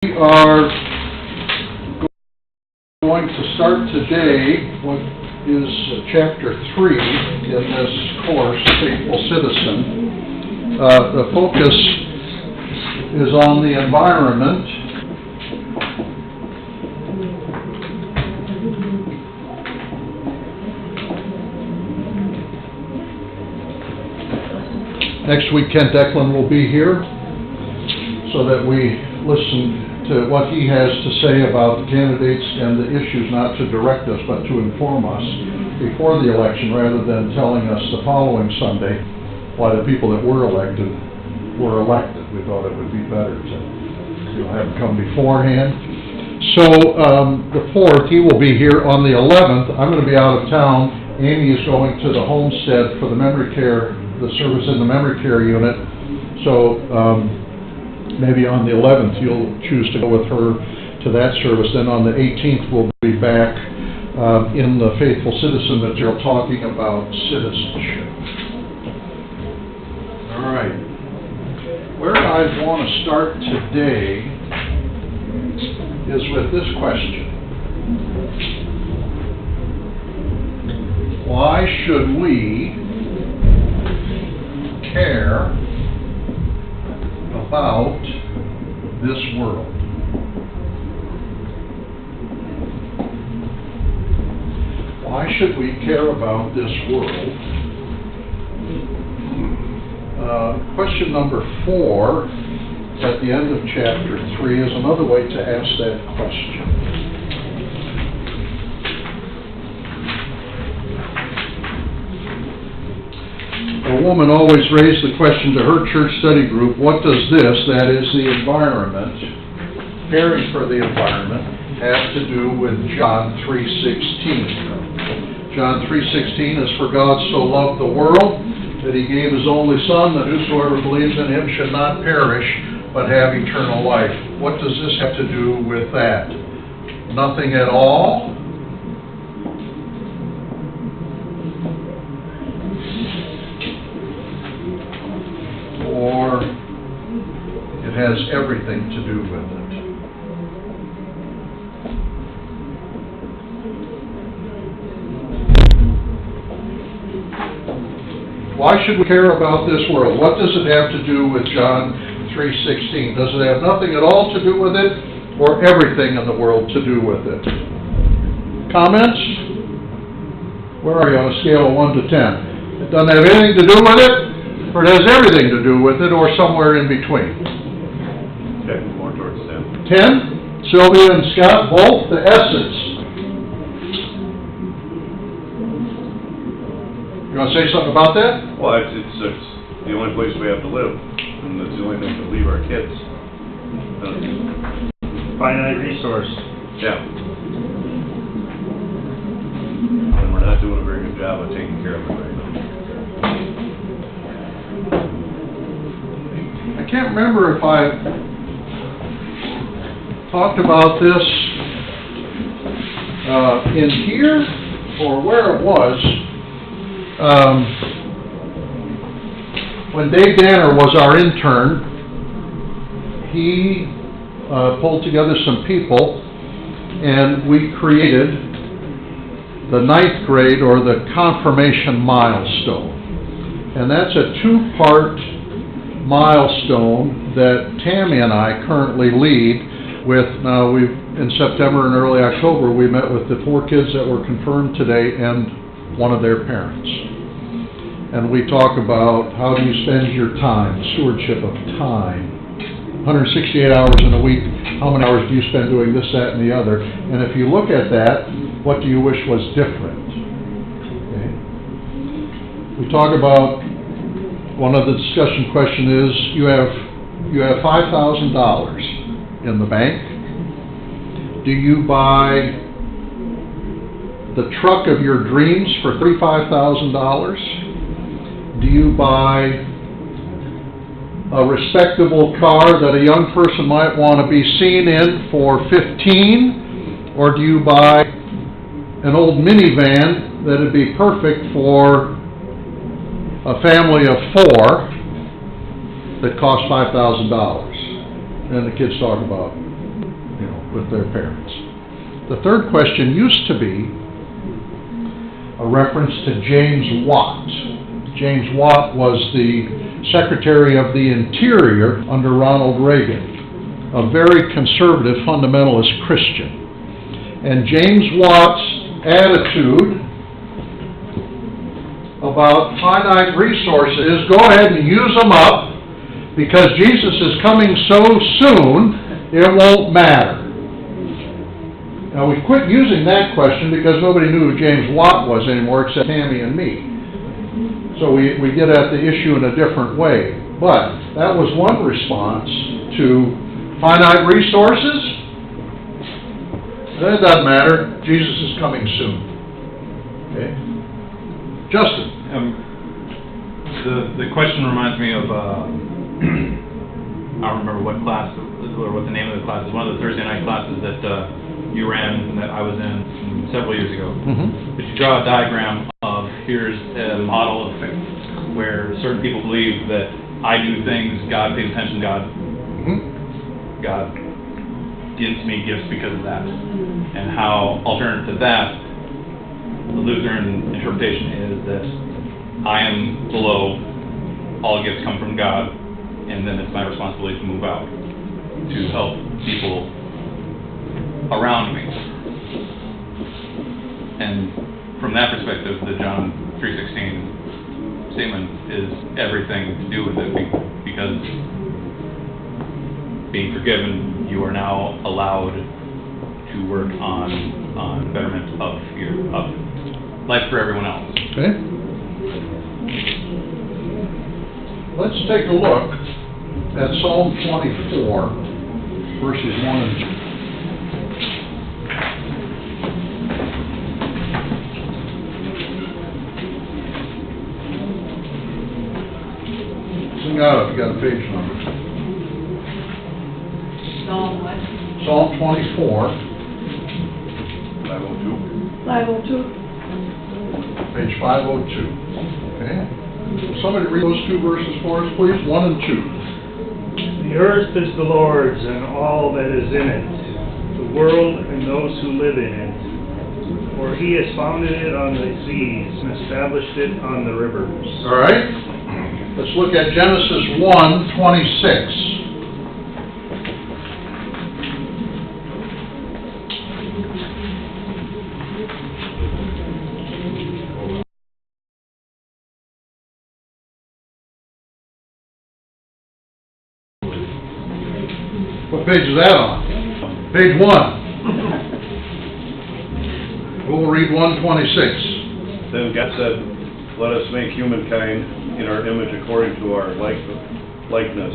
We are going to start today what is chapter 3 in this course, Faithful Citizen. The focus is on the environment. Next week, Kent Declan will be here so that we listen to what he has to say about the candidates and the issues, not to direct us, but to inform us before the election, rather than telling us the following Sunday why the people that were elected were elected. We thought it would be better to have them come beforehand. So the 4th, he will be here. On the 11th, I'm going to be out of town. Amy is going to the Homestead for the memory care, the service in the memory care unit. So maybe on the 11th you'll choose to go with her to that service. Then on the 18th we'll be back in the Faithful Citizen material talking about citizenship. All right. Where I want to start today is with this question. Why should we care about this world? Why should we care about this world? Question number 4 at the end of chapter 3 is another way to ask that question. A woman always raised the question to her church study group, what does this, that is the environment, caring for the environment, have to do with John 3:16? John 3:16 is, for God so loved the world that he gave his only Son, that whosoever believes in him should not perish, but have eternal life. What does this have to do with that? Nothing at all? Or it has everything to do with it? Why should we care about this world? What does it have to do with John 3:16? Does it have nothing at all to do with it, or everything in the world to do with it? Comments? Where are you on a scale of 1 to 10? It doesn't have anything to do with it, or it has everything to do with it, or somewhere in between? Okay, more towards 10. 10? Sylvia and Scott, both the S's. You want to say something about that? Well, it's the only place we have to live, and it's the only thing to leave our kids. Finite resource. Yeah. And we're not doing a very good job of taking care of it right now. I can't remember if I talked about this in here or where it was. When Dave Danner was our intern, he pulled together some people, and we created the 9th grade, or the confirmation milestone. And that's a 2-part milestone that Tammy and I currently lead with. Now, in September and early October, we met with the 4 kids that were confirmed today and one of their parents. And we talk about how do you spend your time, stewardship of time. 168 hours in a week, how many hours do you spend doing this, that, and the other? And if you look at that, what do you wish was different? Okay. We talk about, one of the discussion question is, you have $5,000 in the bank. Do you buy the truck of your dreams for $35,000? Do you buy a respectable car that a young person might want to be seen in for $15,000? Or do you buy an old minivan that would be perfect for a family of 4 that cost $5,000? And the kids talk about, with their parents. The third question used to be a reference to James Watt. James Watt was the Secretary of the Interior under Ronald Reagan, a very conservative fundamentalist Christian. And James Watt's attitude about finite resources is go ahead and use them up, because Jesus is coming so soon, it won't matter. Now, we quit using that question because nobody knew who James Watt was anymore except Tammy and me. So we get at the issue in a different way. But that was one response to finite resources. It doesn't matter. Jesus is coming soon. Okay? Justin. The question reminds me of, I don't remember what class, or what the name of the class is, one of the Thursday night classes that you ran, and that I was in several years ago. Mm-hmm. But you draw a diagram of, here's a model of faith, where certain people believe that I do things, God pays attention, God gives me gifts because of that. And how, alternate to that, the Lutheran interpretation is that I am below, all gifts come from God, and then it's my responsibility to move out, to help people around me. And from that perspective, the John 3:16 statement is everything to do with it, because being forgiven, you are now allowed to work on betterment of life for everyone else. Okay. Let's take a look at Psalm 24, verses 1 and 2. Sing out if you got a page number. Psalm what? Psalm 24, 502. 502. page 502. Okay. Somebody read those two verses for us, please, 1 and 2. The earth is the Lord's and all that is in it, the world and those who live in it. For he has founded it on the seas and established it on the rivers. All right. Let's look at Genesis 1:26. What page is that on? Page 1. We'll read 1:26. Then God said, let us make humankind in our image according to our likeness,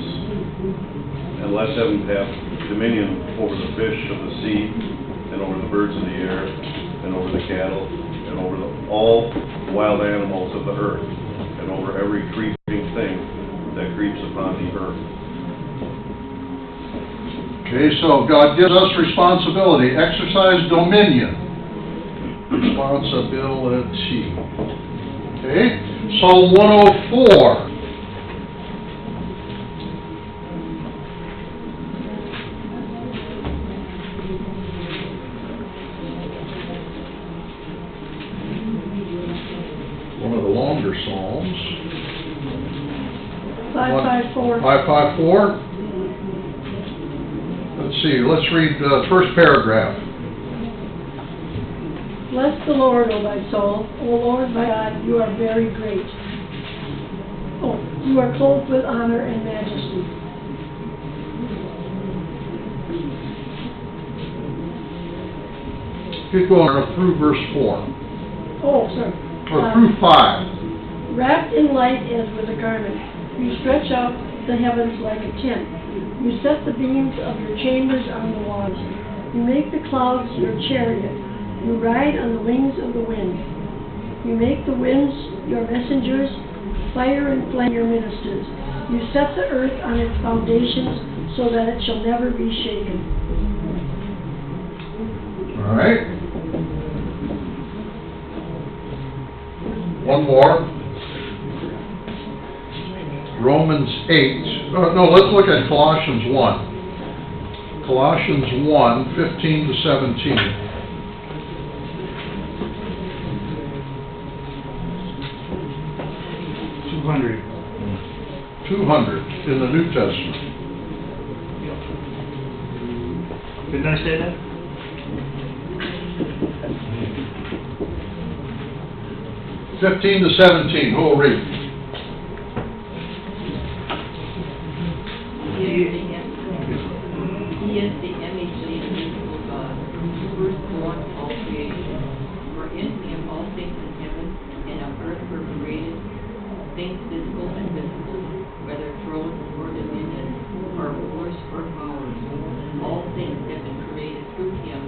and let them have dominion over the fish of the sea, and over the birds of the air, and over the cattle, and over all the wild animals of the earth, and over every creeping thing that creeps upon the earth. Okay, so God gives us responsibility. Exercise dominion. Responsibility. Okay, Psalm 104. One of the longer Psalms. 554. 554. Let's see, let's read the first paragraph. Bless the Lord, O my soul. O Lord, my God, you are very great. Oh, you are clothed with honor and majesty. Keep going through verse 4. Oh, sorry. Or through 5. Wrapped in light as with a garment, you stretch out the heavens like a tent. You set the beams of your chambers on the waters. You make the clouds your chariot. You ride on the wings of the wind. You make the winds your messengers, fire and flame your ministers. You set the earth on its foundations so that it shall never be shaken. All right. One more. Romans 8. No, let's look at Colossians 1. Colossians 1:15 to 17. $200. 200 in the New Testament. Didn't I say that? $15 to 17, who will read? He is the image of the invisible God, firstborn of all creation. For in him all things in heaven and on earth were created, things visible and invisible, whether thrones or dominions, or rulers or powers. All things have been created through him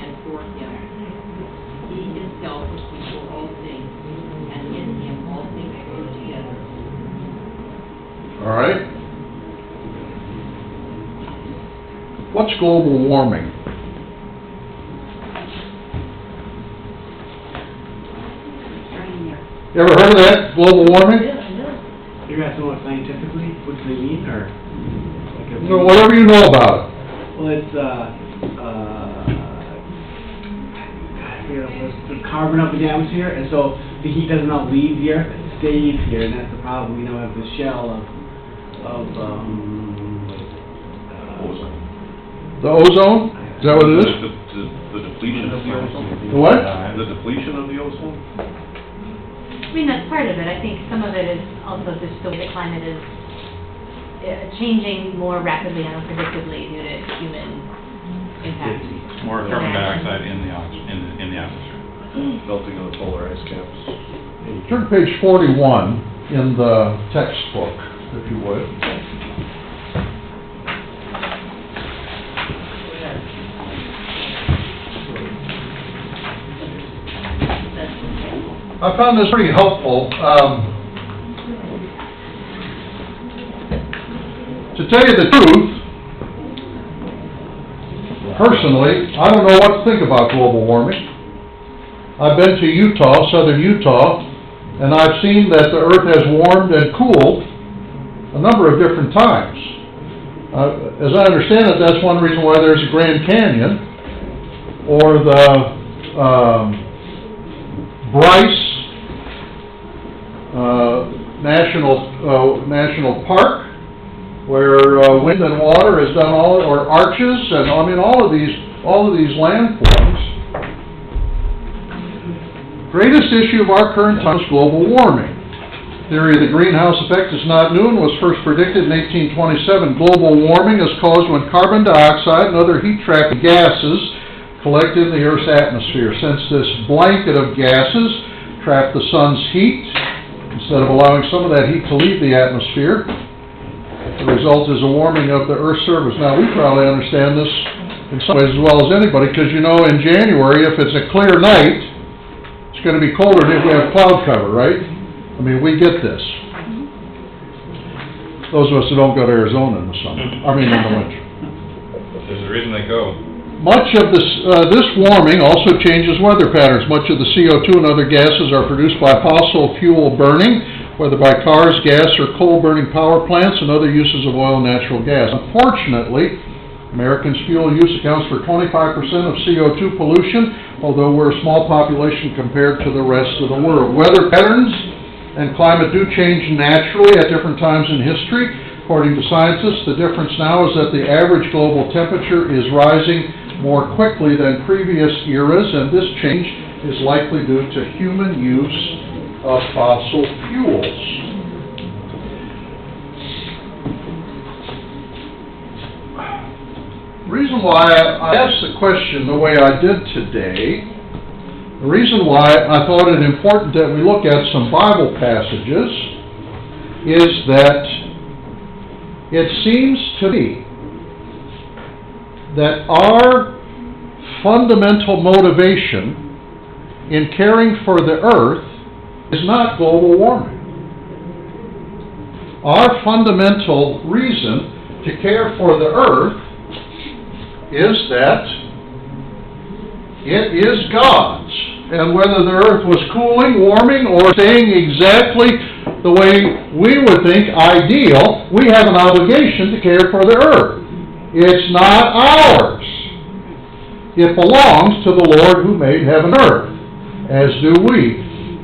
and for him. He himself is before all things, and in him all things hold together. All right. What's global warming? You ever heard of that, global warming? You're asking what scientifically, what do they mean, or? Like No, whatever you know about it. Well, it's, the carbon of the atmosphere, and so the heat does not leave the earth, it stays here, and that's the problem. We know we have the shell of Ozone. The ozone? Is that what it is? The depletion of the ozone? The what? The depletion of the ozone? I mean, that's part of it. I think some of it is also just the way the climate is changing more rapidly and unpredictably due to human impact. More carbon dioxide in the atmosphere. Melting of the polar ice caps. Turn to page 41 in the textbook, if you would. I found this pretty helpful. To tell you the truth, personally, I don't know what to think about global warming. I've been to Utah, southern Utah, and I've seen that the earth has warmed and cooled a number of different times. As I understand it, that's one reason why there's a Grand Canyon, or the Bryce National Park, where wind and water has done all, or arches, and I mean all of these landforms. Greatest issue of our current time is global warming. Theory of the greenhouse effect is not new and was first predicted in 1827. Global warming is caused when carbon dioxide and other heat-trapping gases collect in the Earth's atmosphere. Since this blanket of gases trap the sun's heat, instead of allowing some of that heat to leave the atmosphere, the result is a warming of the Earth's surface. Now, we probably understand this in some ways as well as anybody, because you know in January, if it's a clear night, it's going to be colder than if we have cloud cover, right? I mean, we get this. Those of us who don't go to Arizona in the summer, I mean in the winter. There's a reason they go. Much of this warming also changes weather patterns. Much of the CO2 and other gases are produced by fossil fuel burning, whether by cars, gas, or coal-burning power plants and other uses of oil and natural gas. Unfortunately, Americans' fuel use accounts for 25% of CO2 pollution, although we're a small population compared to the rest of the world. Weather patterns and climate do change naturally at different times in history. According to scientists, the difference now is that the average global temperature is rising more quickly than previous eras, and this change is likely due to human use of fossil fuels. The reason why I asked the question the way I did today, the reason why I thought it important that we look at some Bible passages is that it seems to me that our fundamental motivation in caring for the earth is not global warming. Our fundamental reason to care for the earth is that it is God's. And whether the earth was cooling, warming, or staying exactly the way we would think ideal, we have an obligation to care for the earth. It's not ours. It belongs to the Lord who made heaven and earth, as do we.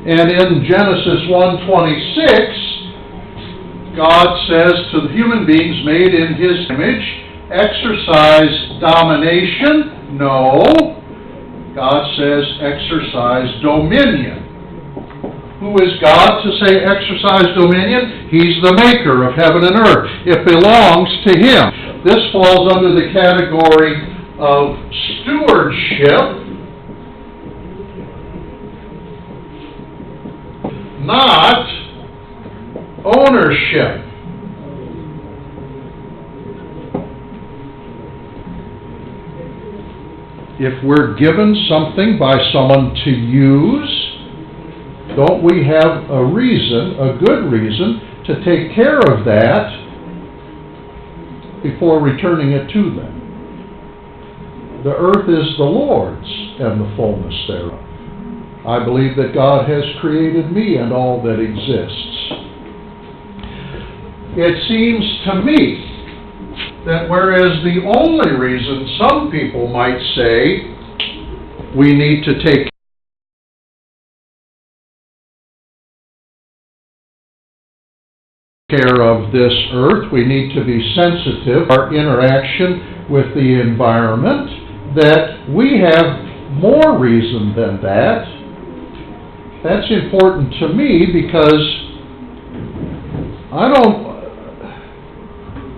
And in Genesis 1:26, God says to the human beings made in His image, exercise domination? No. God says exercise dominion. Who is God to say exercise dominion? He's the maker of heaven and earth. It belongs to Him. This falls under the category of stewardship, not ownership. If we're given something by someone to use, don't we have a reason, a good reason, to take care of that before returning it to them? The earth is the Lord's and the fullness thereof. I believe that God has created me and all that exists. It seems to me that whereas the only reason some people might say we need to take care of this earth, we need to be sensitive to our interaction with the environment, that we have more reason than that. That's important to me because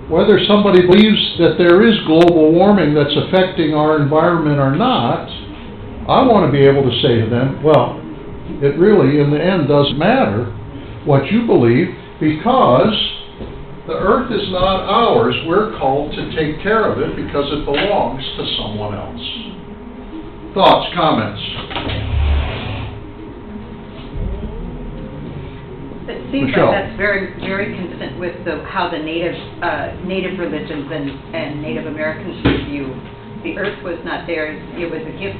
whether somebody believes that there is global warming that's affecting our environment or not, I want to be able to say to them, well, it really, in the end, doesn't matter what you believe, because the earth is not ours. We're called to take care of it because it belongs to someone else. Thoughts, comments? It seems Michelle. like that's very, very consistent with how the native religions and Native Americans view the earth was not theirs; it was a gift.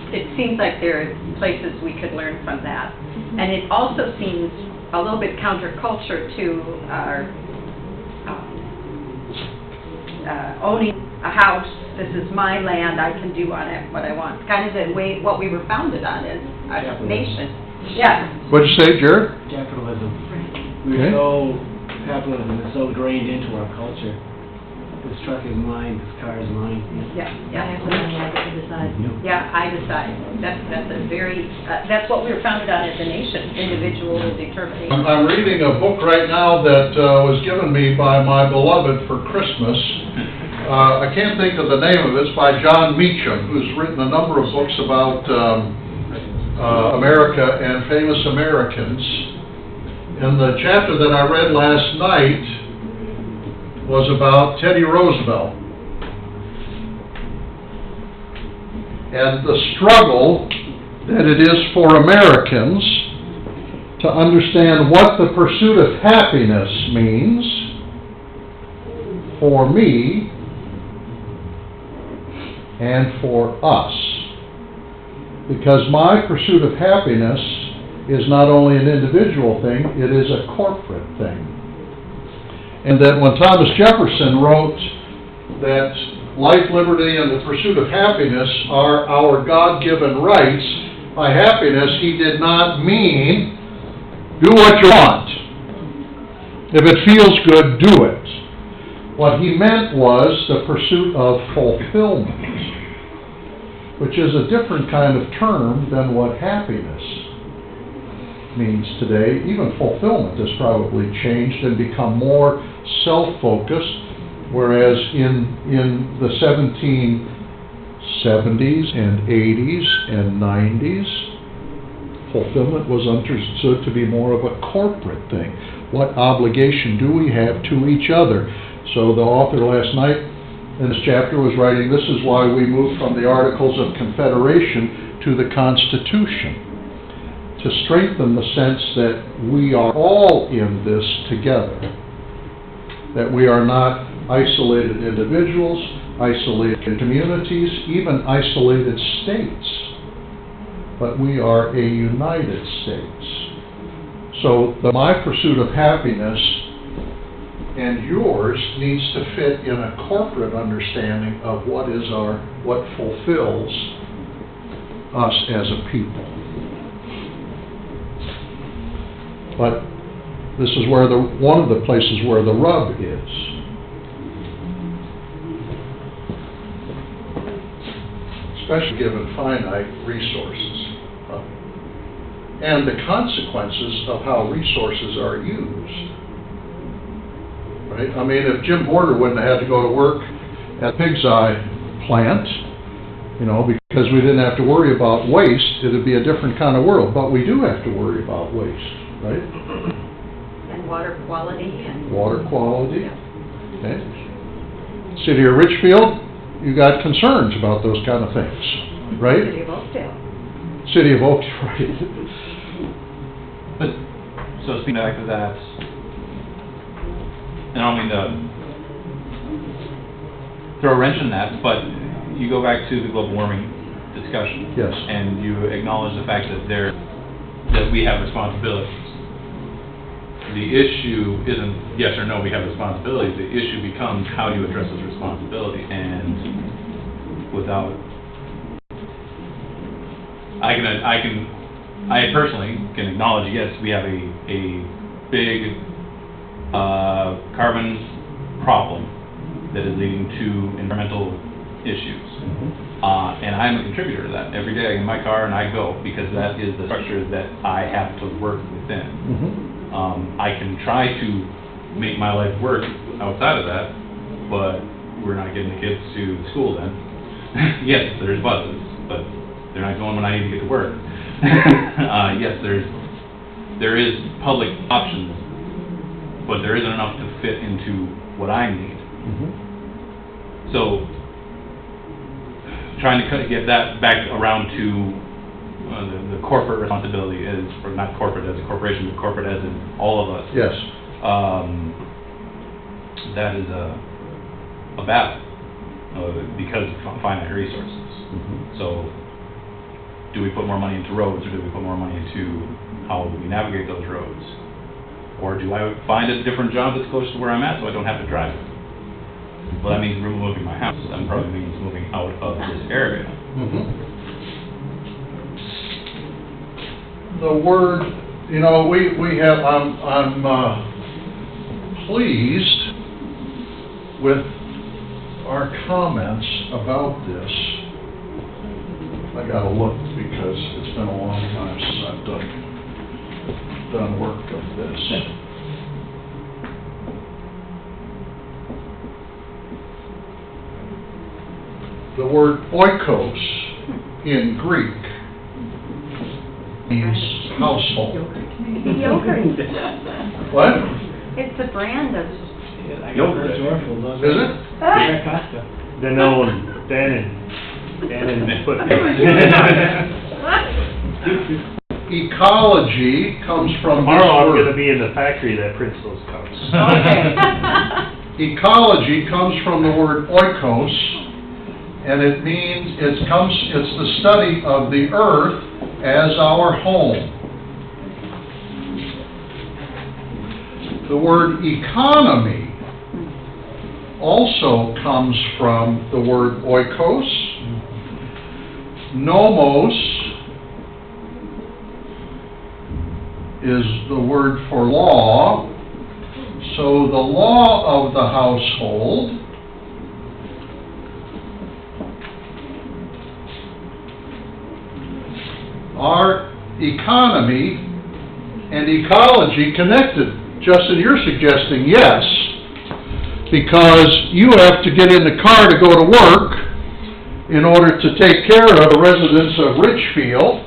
It seems like there are places we could learn from that, and it also seems a little bit counterculture to our owning a house. This is my land. I can do on it what I want. Kind of the way what we were founded on as a nation. Yeah. What'd you say, Jared? Capitalism. Okay. We're so, capitalism is so ingrained into our culture. This truck is mine, this car is mine. Yeah, I yeah. have to decide. Yeah, I decide. That's a very, that's what we were founded on as a nation, individual determination. I'm reading a book right now that was given me by my beloved for Christmas. I can't think of the name of it. It's by John Meacham, who's written a number of books about America and famous Americans. And the chapter that I read last night was about Teddy Roosevelt and the struggle that it is for Americans to understand what the pursuit of happiness means for me and for us. Because my pursuit of happiness is not only an individual thing, it is a corporate thing. And that when Thomas Jefferson wrote that life, liberty, and the pursuit of happiness are our God-given rights, by happiness he did not mean do what you want. If it feels good, do it. What he meant was the pursuit of fulfillment, which is a different kind of term than what happiness means today. Even fulfillment has probably changed and become more self-focused, whereas in the 1770s and 80s and 90s, fulfillment was understood to be more of a corporate thing. What obligation do we have to each other? So the author last night in this chapter was writing, this is why we moved from the Articles of Confederation to the Constitution, to strengthen the sense that we are all in this together, that we are not isolated individuals, isolated communities, even isolated states, but we are a United States. So my pursuit of happiness and yours needs to fit in a corporate understanding of what fulfills us as a people. But this is where one of the places where the rub is. Especially given finite resources. And the consequences of how resources are used. Right? I mean, if Jim Porter wouldn't have had to go to work at Pig's Eye plant, because we didn't have to worry about waste, it would be a different kind of world. But we do have to worry about waste, right? And water quality and... Water quality. Okay. City of Richfield, you got concerns about those kind of things, right? City of Oakdale. City of Oakdale, right. But, so speaking back to that, and I don't mean to throw a wrench in that, but you go back to the global warming discussion. Yes. And you acknowledge the fact that we have responsibilities. The issue isn't yes or no, we have responsibilities. The issue becomes how do you address those responsibilities? And without, I personally can acknowledge, yes, we have a big carbon problem that is leading to environmental issues. And I'm a contributor to that. Every day I get in my car and I go, because that is the structure that I have to work within. I can try to make my life work outside of that, but we're not getting the kids to school then. Yes, there's buses, but they're not going when I need to get to work. Yes, there is public options, but there isn't enough to fit into what I need. So, trying to get that back around to the corporate responsibility is, or not corporate as a corporation, but corporate as in all of us. Yes. That is a battle because of finite resources. So, do we put more money into roads, or do we put more money into how we navigate those roads? Or do I find a different job that's close to where I'm at so I don't have to drive it? Well, that means removing my house. That probably means moving out of this area. The word, we have, I'm pleased with our comments about this. I gotta look because it's been a long time since I've done work of this. The word oikos in Greek means household. Yogurt. What? It's a brand of... Yogurt. Is it? Danone, Dannon put. Ecology comes from this Tomorrow I'm word. gonna be in the factory that prints those cups. Ecology comes from the word oikos, and it means it's the study of the earth as our home. The word economy also comes from the word oikos. Nomos is the word for law. So the law of the household are economy and ecology connected. Justin, you're suggesting yes, because you have to get in the car to go to work in order to take care of the residents of Richfield,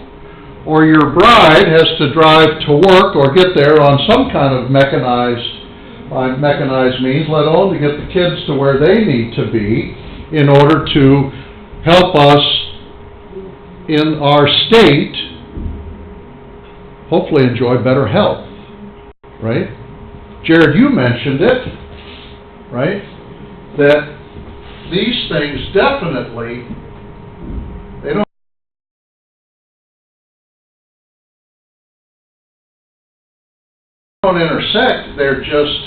or your bride has to drive to work or get there on some kind of mechanized means, let alone to get the kids to where they need to be in order to help us in our state hopefully enjoy better health, right? Jared, you mentioned it, right? That these things definitely, they don't intersect, they're just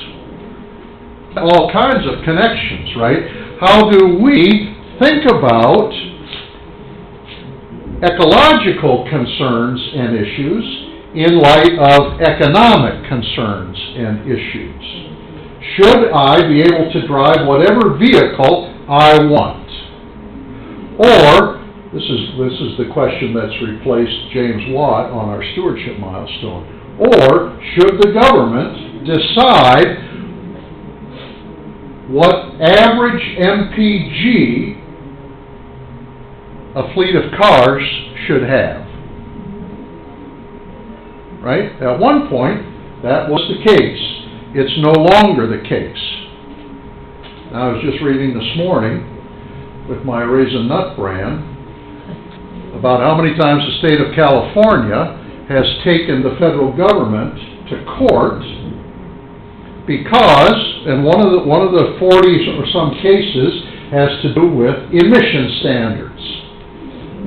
all kinds of connections, right? How do we think about ecological concerns and issues in light of economic concerns and issues? Should I be able to drive whatever vehicle I want? Or, this is the question that's replaced James Watt on our stewardship milestone, or should the government decide what average MPG a fleet of cars should have? Right? At one point, that was the case. It's no longer the case. Now, I was just reading this morning with my Raisin Nut brand about how many times the state of California has taken the federal government to court because, and one of the 40 or some cases has to do with emission standards.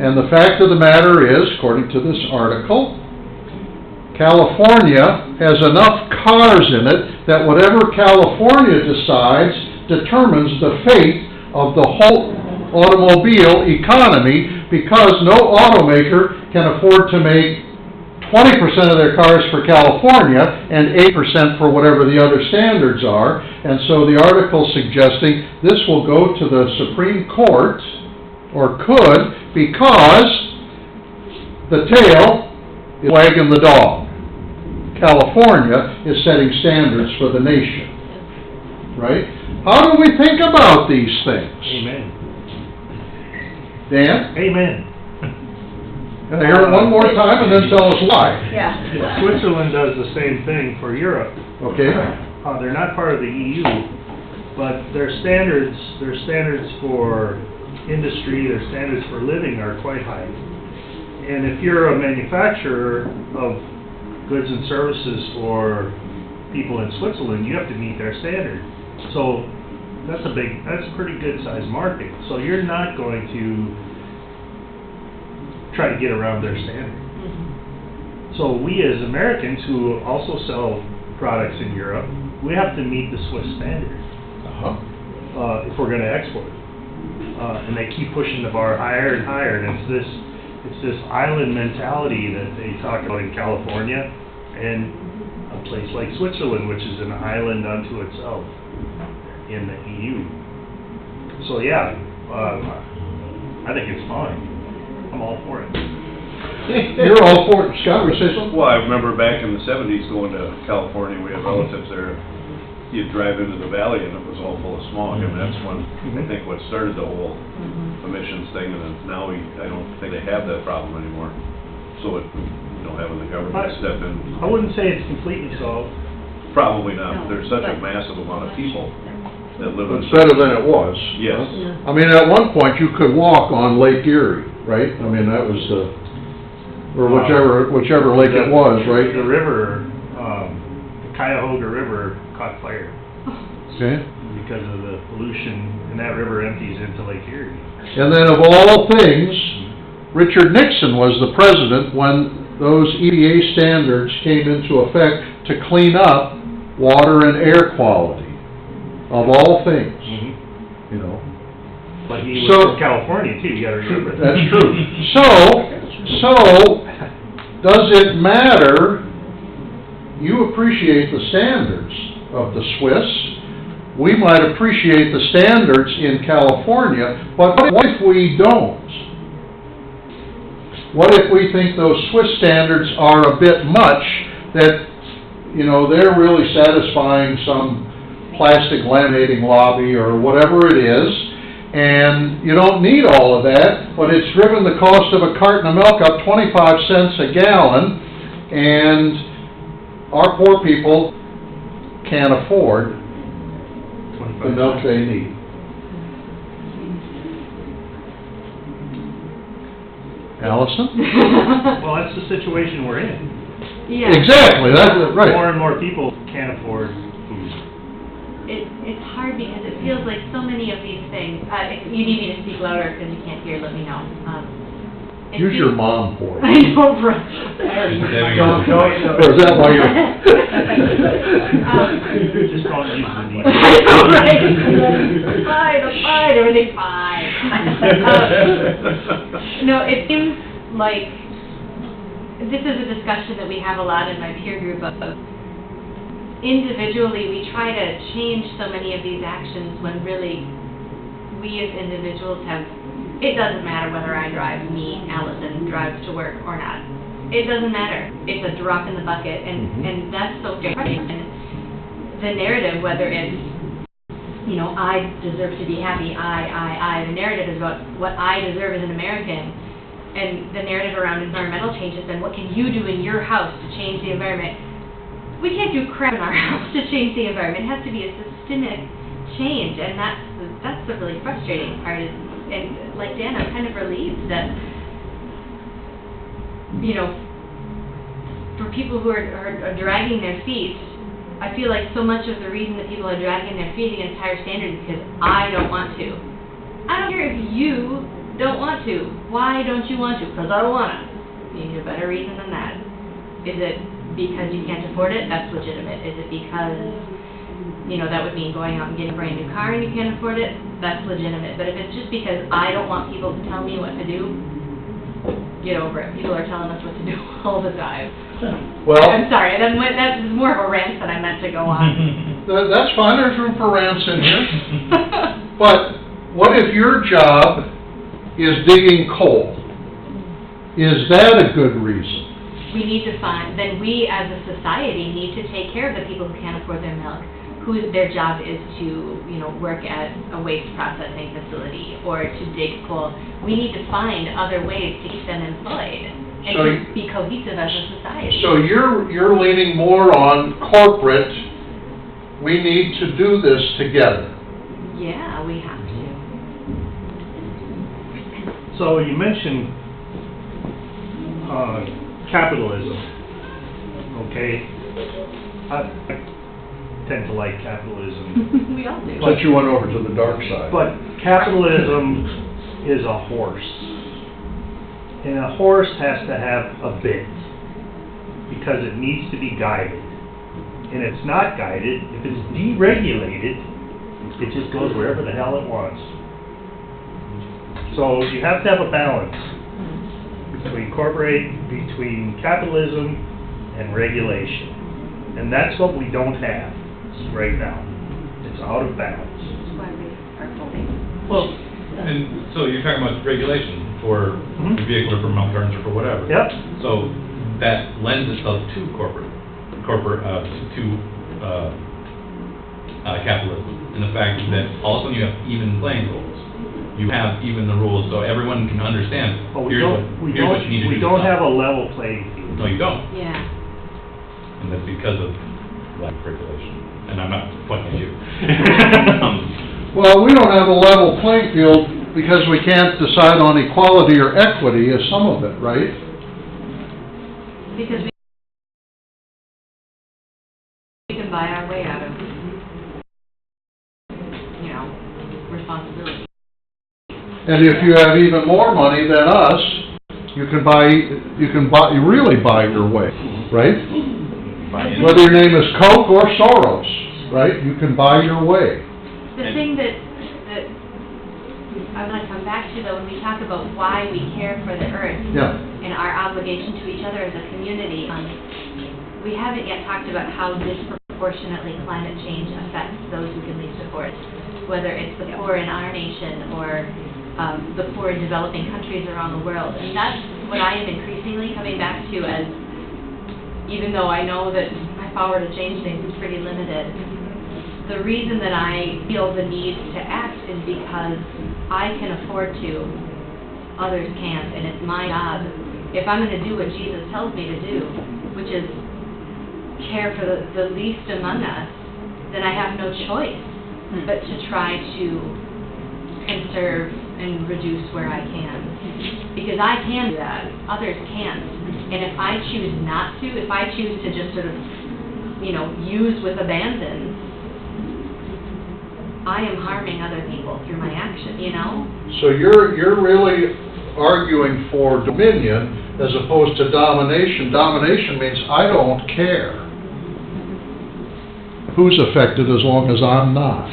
And the fact of the matter is, according to this article, California has enough cars in it that whatever California decides determines the fate of the whole automobile economy, because no automaker can afford to make 20% of their cars for California and 8% for whatever the other standards are. And so the article suggesting this will go to the Supreme Court, or could, because the tail is wagging the dog. California is setting standards for the nation. Right? How do we think about these things? Amen. Dan? Amen. Can I hear it one more time and then tell us why? Yeah. Switzerland does the same thing for Europe. Okay? They're not part of the EU, but their standards for industry, their standards for living are quite high. And if you're a manufacturer of goods and services for people in Switzerland, you have to meet their standard. So that's a pretty good sized market. So you're not going to try to get around their standard. So we as Americans who also sell products in Europe, we have to meet the Swiss standard if we're going to export. And they keep pushing the bar higher and higher, and it's this island mentality that they talk about in California and a place like Switzerland, which is an island unto itself in the EU. So yeah, I think it's fine. I'm all for it. You're all for it. Scott, would you say something? Well, I remember back in the 70s going to California, we had relatives there. You'd drive into the valley and it was all full of smog, and that's when, I think, what started the whole emissions thing, and then now I don't think they have that problem anymore. So having the government step in. I wouldn't say it's completely solved. Probably not. There's such a massive amount of people that live in... It's better than it was. Yes. I mean, at one point, you could walk on Lake Erie, right? I mean, that was or whichever lake it was, right? The river, the Cuyahoga River caught fire. Okay. Because of the pollution, and that river empties into Lake Erie. And then of all things, Richard Nixon was the president when those EPA standards came into effect to clean up water and air quality. Of all things, you know. But he was from California too, you gotta remember that. That's true. So, does it matter, you appreciate the standards of the Swiss, we might appreciate the standards in California, but what if we don't? What if we think those Swiss standards are a bit much, that, they're really satisfying some plastic laminating lobby or whatever it is, and you don't need all of that, but it's driven the cost of a carton of milk up 25 cents a gallon, and our poor people can't afford the milk they need. Allison? Well, that's the situation we're in. Yeah. Exactly, that's right. More and more people can't afford food. It's hard because it feels like so many of these things, if you need me to speak louder because you can't hear, let me know. It Use your seems- mom for I it. know, right? Or is that why you're... Just don't use the name. I know, right? Fine, I'm fine, everything's fine. No, it seems like, this is a discussion that we have a lot in my peer group of, individually, we try to change so many of these actions when really, we as individuals have, it doesn't matter whether I drive, Allison, drives to work or not. It doesn't matter. It's a drop in the bucket, and that's so frustrating. And the narrative, whether it's, I deserve to be happy, the narrative is about what I deserve as an American, and the narrative around environmental change has been, what can you do in your house to change the environment? We can't do crap in our house to change the environment. It has to be a systemic change, and that's the really frustrating part. And like Dan, I'm kind of relieved that, for people who are dragging their feet, I feel like so much of the reason that people are dragging their feet against higher standards is because I don't want to. I don't care if you don't want to. Why don't you want to? Because I don't want to. You need a better reason than that. Is it because you can't afford it? That's legitimate. Is it because, that would mean going out and getting a brand new car and you can't afford it? That's legitimate. But if it's just because I don't want people to tell me what to do, get over it. People are telling us what to do all the time. Well, I'm sorry, that's more of a rant than I meant to go on. that's fine, there's room for rants in here. But what if your job is digging coal? Is that a good reason? We need to find, then we as a society need to take care of the people who can't afford their milk, who their job is to, work at a waste processing facility or to dig coal. We need to find other ways to keep them employed and to be cohesive as a society. So you're leaning more on corporate, we need to do this together. Yeah, we have to. So you mentioned capitalism, okay? I tend to like capitalism. We all do. Since you went over to the dark side. But capitalism is a horse. And a horse has to have a bit because it needs to be guided. And it's not guided, if it's deregulated, it just goes wherever the hell it wants. So you have to have a balance between capitalism and regulation. And that's what we don't have right now. It's out of balance. That's why we are voting. Well, and so you're talking about regulation for Mhm. the vehicle or for Mount Gardens or for whatever. Yep. So that lends itself to capitalism, and the fact that all of a sudden you have even playing rules. You have even the rules, so everyone can understand. But we here's what you need to do. we don't have a level playing field. No, you don't, Yeah. and that's because of lack of regulation. And I'm not pointing at you. Well, we don't have a level playing field because we can't decide on equality or equity as some of it, right? Because we can buy our way out of, responsibility. And if you have even more money than us, you really buy your way, right? Whether your name is Coke or Soros, right? You can buy your way. The thing that I want to come back to, though, when we talk about why we care for the earth and our obligation to each other as a community, we haven't yet talked about how disproportionately climate change affects those who can least afford it, whether it's the poor in our nation or the poor in developing countries around the world. And that's what I am increasingly coming back to, as even though I know that my power to change things is pretty limited, the reason that I feel the need to act is because I can afford to, others can't, and it's my job. If I'm going to do what Jesus tells me to do, which is care for the least among us, then I have no choice but to try to conserve and reduce where I can. Because I can do that, others can't. And if I choose not to, if I choose to just sort of, use with abandon, I am harming other people through my action, So you're really arguing for dominion as opposed to domination. Domination means I don't care who's affected as long as I'm not,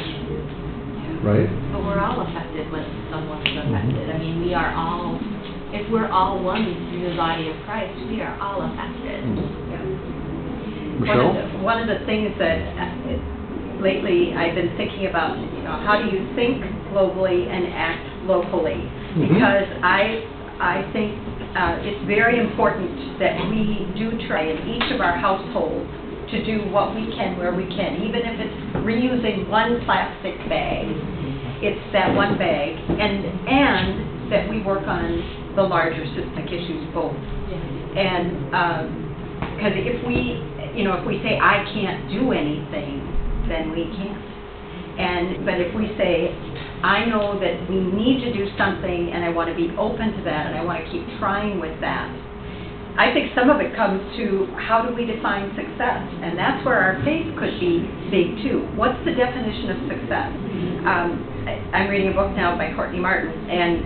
right? But we're all affected when someone's affected. I mean, we are all, if we're all one through the body of Christ, we are all affected. Michelle? One of the things that lately I've been thinking about, how do you think globally and act locally? Because I think it's very important that we do try in each of our households to do what we can where we can, even if it's reusing one plastic bag. It's that one bag, and that we work on the larger systemic issues both. And because if we say I can't do anything, then we can't. But if we say I know that we need to do something, and I want to be open to that, and I want to keep trying with that, I think some of it comes to how do we define success, and that's where our faith could be big too. What's the definition of success? I'm reading a book now by Courtney Martin, and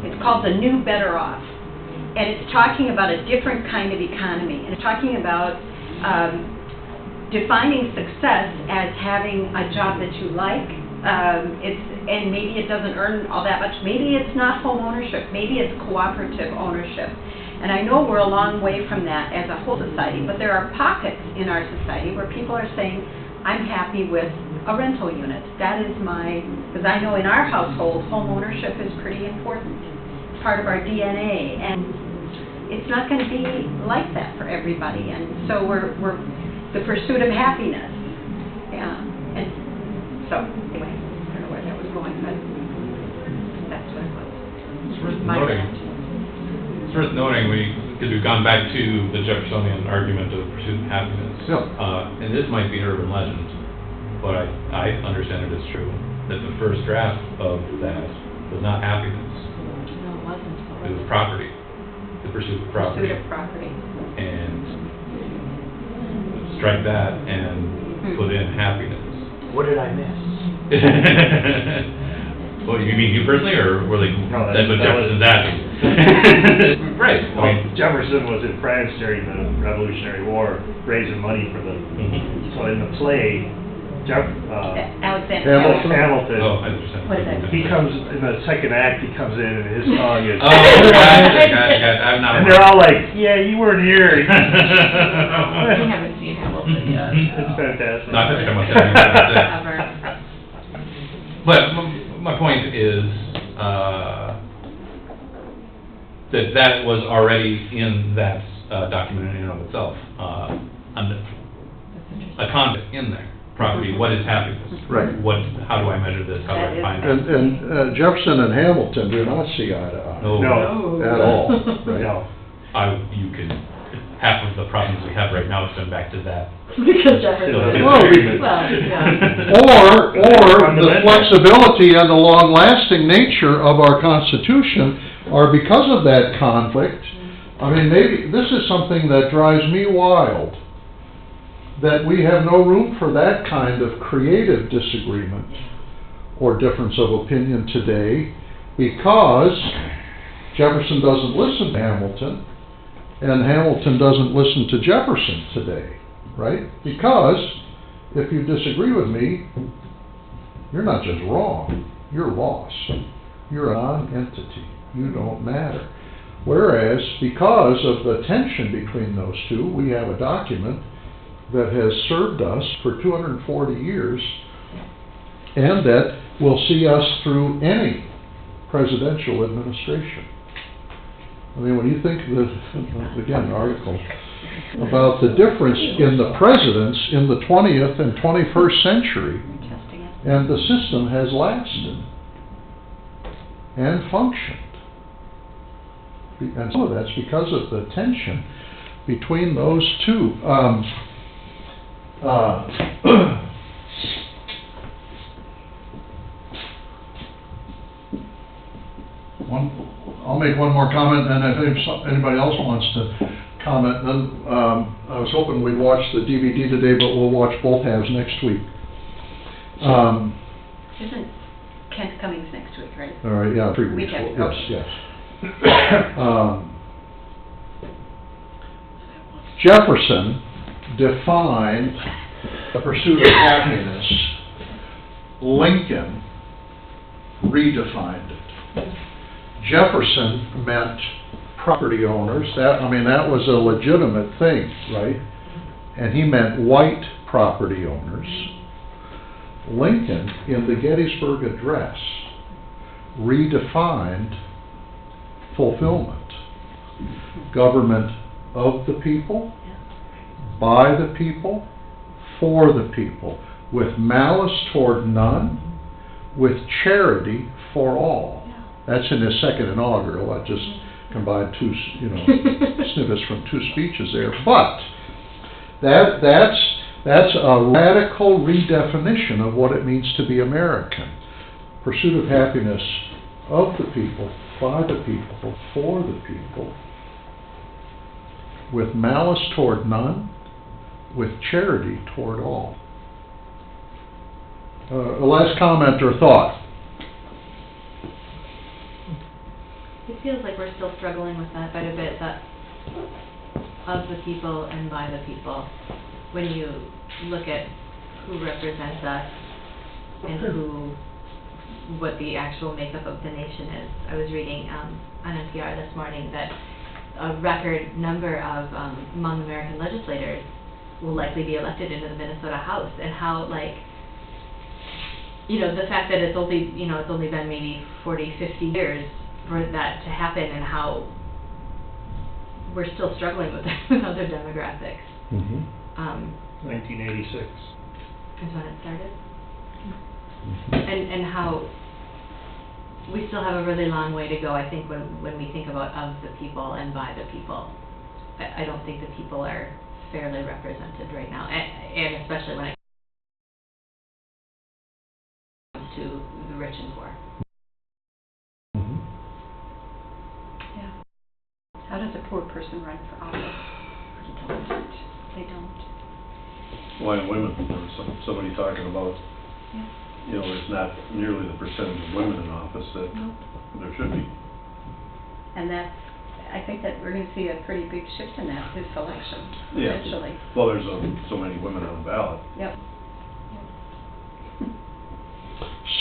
it's called The New Better Off, and it's talking about a different kind of economy, and it's talking about defining success as having a job that you like. And maybe it doesn't earn all that much. Maybe it's not home ownership. Maybe it's cooperative ownership. And I know we're a long way from that as a whole society, but there are pockets in our society where people are saying, I'm happy with a rental unit. That is because I know in our household, home ownership is pretty important. It's part of our DNA, and it's not going to be like that for everybody. And so we're the pursuit of happiness. Yeah. And so, anyway, I don't know where that was going, but that's what it was. It's worth noting, because we've gone back to the Jeffersonian argument of pursuit of happiness. And this might be an urban legend, but I understand it as true, that the first draft of that was not happiness. No, it wasn't. It was property, the pursuit of property. Pursuit of property. And strike that and put in happiness. What did I miss? Well, you mean you personally, or were they, No, that's what Jefferson's asking? Right. Well, Jefferson was in France during the Revolutionary War, raising money for the, so in the play, Alexander Hamilton. Oh, I understand. What did I miss? He comes, in the second act, he comes in and his song is. Oh, gotcha, I'm not. And they're all like, yeah, you weren't here. We haven't seen Hamilton yet. It's fantastic. Not that I'm upset. Ever. But my point is, that was already in that document in and of itself, a concept in there. Property, what is happiness? Right. How do I measure this? How do I find it? And Jefferson and Hamilton do not see eye to eye. No. At all, right? No. Half of the problems we have right now stem back to that. Because Jefferson. Or the flexibility and the long-lasting nature of our Constitution are because of that conflict. I mean, maybe this is something that drives me wild, that we have no room for that kind of creative disagreement or difference of opinion today, because Jefferson doesn't listen to Hamilton, and Hamilton doesn't listen to Jefferson today, right? Because if you disagree with me, you're not just wrong, you're lost. You're a non-entity. You don't matter. Whereas, because of the tension between those two, we have a document that has served us for 240 years, and that will see us through any presidential administration. I mean, when you think, again, the article about the difference in the presidents in the 20th and 21st century, and the system has lasted and functioned. And some of that's because of the tension between those two. I'll make one more comment, and if anybody else wants to comment, then I was hoping we'd watch the DVD today, but we'll watch both halves next week. Isn't Kent Cummings next week, right? All right, yeah, 3 weeks. Weekend, Yes, okay. yes. Jefferson defined the pursuit of happiness. Lincoln redefined it. Jefferson meant property owners. That was a legitimate thing, right? And he meant white property owners. Lincoln, in the Gettysburg Address, redefined fulfillment. Government of the people, by the people, for the people, with malice toward none, with charity for all. That's in his second inaugural. I just combined two, snippets from two speeches there. But that's a radical redefinition of what it means to be American. Pursuit of happiness of the people, by the people, for the people, with malice toward none, with charity toward all. A last comment or thought? It feels like we're still struggling with that quite a bit, that of the people and by the people. When you look at who represents us and what the actual makeup of the nation is. I was reading on NPR this morning that a record number of Hmong American legislators will likely be elected into the Minnesota House, and how, the fact that it's only been maybe 40, 50 years for that to happen, and how we're still struggling with other demographics. Mm-hmm. 1986. Is when it started. And how we still have a really long way to go, I think, when we think about of the people and by the people. I don't think the people are fairly represented right now, and especially when it comes to the rich and poor. Mm-hmm. Yeah. How does a poor person run for office? They don't. Why women? There was somebody talking about, there's not nearly the percentage of women in office that there should be. And I think that we're going to see a pretty big shift in that this election, eventually. Well, there's so many women on the ballot. Yep.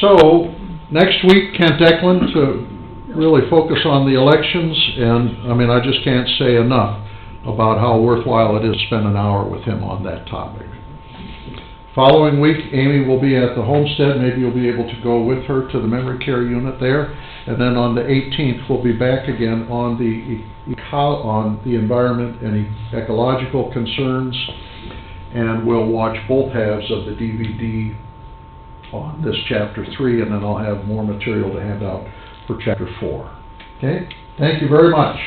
So, next week, Kent Eklund to really focus on the elections, and I just can't say enough about how worthwhile it is to spend an hour with him on that topic. Following week, Amy will be at the homestead. Maybe you'll be able to go with her to the memory care unit there. And then on the 18th, we'll be back again on the environment and ecological concerns. And we'll watch both halves of the DVD on this chapter 3, and then I'll have more material to hand out for chapter 4. Okay? Thank you very much.